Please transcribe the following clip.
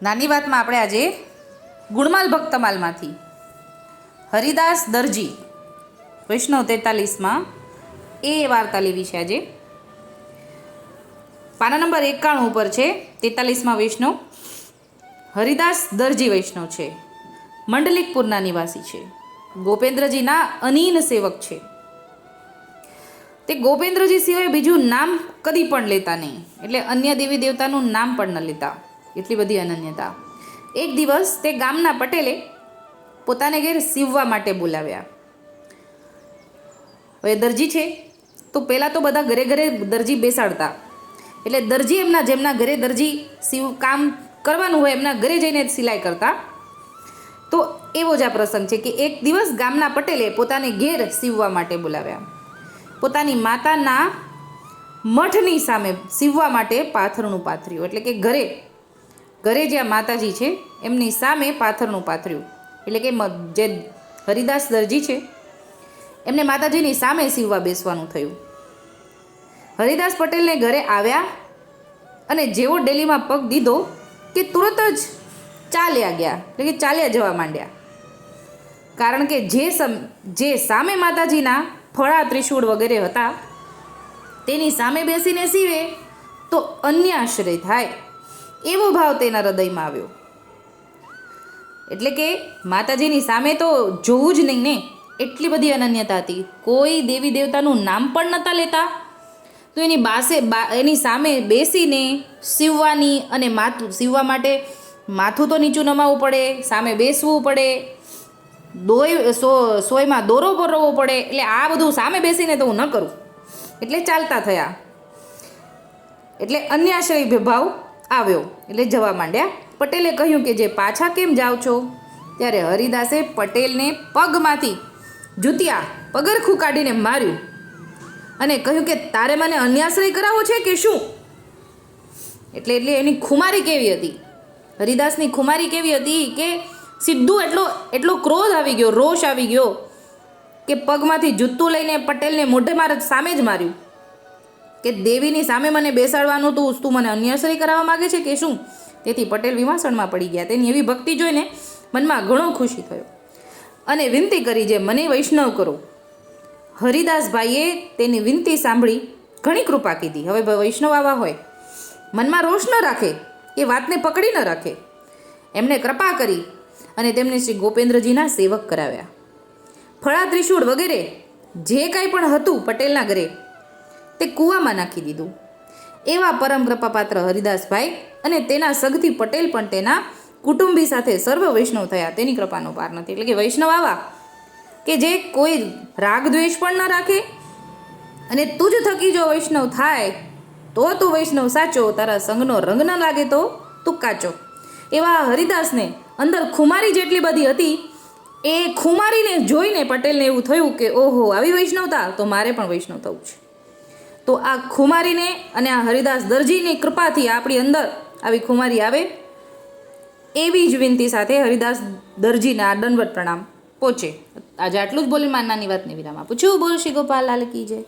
નાની વાતમાં આપણે આજે ગુણમાલ ભક્તમાલમાંથી હરિદાસ દરજી વૈષ્ણવ 43માં એ વાર્તા લેવી છે. આજે પાના નંબર 91 ઉપર છે. 43માં વૈષ્ણવ હરિદાસ દરજી વૈષ્ણવ છે. મંડલિકપુરના નિવાસી છે. ગોપેન્દ્રજીના અનીન સેવક છે. તે ગોપેન્દ્રજી સિવાય બીજું નામ કદી પણ લેતા નહીં, એટલે અન્ય દેવી દેવતાનું નામ પણ ન લેતા, એટલી બધી અનન્યતા. એક દિવસ તે ગામના પટેલે પોતાને ઘેર સીવવા માટે બોલાવ્યા. હવે દરજી છે તો પહેલાં તો બધા ઘરે ઘરે દરજી બેસાડતા, એટલે દરજી જેમના ઘરે દરજી કામ કરવાનું હોય એમના ઘરે જઈને સિલાઈ કરતા. તો એવો જ આ પ્રસંગ છે કે એક દિવસ ગામના પટેલે પોતાને ઘેર સીવવા માટે બોલાવ્યા. પોતાની માતાના મઠની સામે સીવવા માટે પાથરણું પાથર્યું, એટલે કે ઘરે જ્યાં માતાજી છે એમની સામે પાથરણું પાથર્યું. એટલે કે જે હરિદાસ દરજી છે એમને માતાજીની સામે સીવવા બેસવાનું થયું. હરિદાસ પટેલને ઘરે આવ્યા અને જેવો ડેલીમાં પગ દીધો કે તુરત જ ચાલ્યા ગયા, એટલે કે ચાલ્યા જવા માંડ્યા. કારણ કે જે સામે માતાજીના ફળા ત્રિશૂળ વગેરે હતા તેની સામે બેસીને સીવે તો અન્યાશ્રય થાય એવો ભાવ તેના હૃદયમાં આવ્યો. એટલે કે માતાજીની સામે તો જોવું જ નહીં ને, એટલી બધી અનન્યતા હતી. કોઈ દેવી દેવતાનું નામ પણ નહોતા લેતા, તો એની સામે બેસીને સીવવાની અને સીવવા માટે માથું તો નીચું નમાવવું પડે, સામે બેસવું પડે, સોયમાં દોરો ભરવો પડે. એટલે આ બધું સામે બેસીને તો હું ન કરું, એટલે ચાલતા થયા. એટલે અન્યાશ્રય ભાવ આવ્યો, એટલે જવા માંડ્યા. પટેલે કહ્યું કે જે પાછા કેમ જાઓ છો? ત્યારે હરિદાસે પટેલને પગમાંથી પગરખું કાઢીને માર્યું અને કહ્યું કે તારે મને અન્યાશ્રય કરાવો છે કે શું? એટલે એની ખુમારી કેવી હતી, હરિદાસની ખુમારી કેવી હતી કે સીધું એટલો ક્રોધ આવી ગયો, રોષ આવી ગયો કે પગમાંથી જૂતું લઈને પટેલને મોઢે સામે જ માર્યું કે દેવીની સામે મને બેસાડવાનું તું મને અન્યાશ્રય કરાવવા માગે છે કે શું? તેથી પટેલ વિમાસણમાં પડી ગયા. તેની એવી ભક્તિ જોઈને મનમાં ઘણો ખુશી થયો અને વિનંતી કરી જે મને વૈષ્ણવ કરો. હરિદાસભાઈએ તેની વિનંતી સાંભળી ઘણી કૃપા કીધી. હવે વૈષ્ણવ આવા હોય, મનમાં રોષ ન રાખે, એ વાતને પકડી ન રાખે. એમને કૃપા કરી અને તેમને શ્રી ગોપેન્દ્રજીના સેવક કરાવ્યા. ફળા ત્રિશૂળ વગેરે જે કાંઈ પણ હતું પટેલના ઘરે તે કૂવામાં નાખી દીધું. એવા પરમ કૃપાપાત્ર હરિદાસભાઈ અને તેના સગથી પટેલ પણ તેના કુટુંબી સાથે સર્વ વૈષ્ણવ થયા. તેની કૃપાનો પાર નથી. એટલે કે વૈષ્ણવ આવા કે જે કોઈ રાગ દ્વેષ પણ ન રાખે, અને તું જ થકી જો વૈષ્ણવ થાય તો તું વૈષ્ણવ સાચો, તારા સંગનો રંગ ન લાગે તો તું કાચો. એવા હરિદાસને અંદર ખુમારી જેટલી બધી હતી, એ ખુમારીને જોઈને પટેલને એવું થયું કે ઓહો, આવી વૈષ્ણવતા, તો મારે પણ વૈષ્ણવ થવું છે. તો આ ખુમારીને અને આ હરિદાસ દરજીની કૃપાથી આપણી અંદર આવી ખુમારી આવે, એવી જ વિનંતી સાથે હરિદાસ દરજીને આ દંડવત પ્રણામ પહોંચે. આજે આટલું જ બોલી નાની વાતને વિરામ આપું છું. બોલ શ્રી ગોપાલ લાલ કી જય.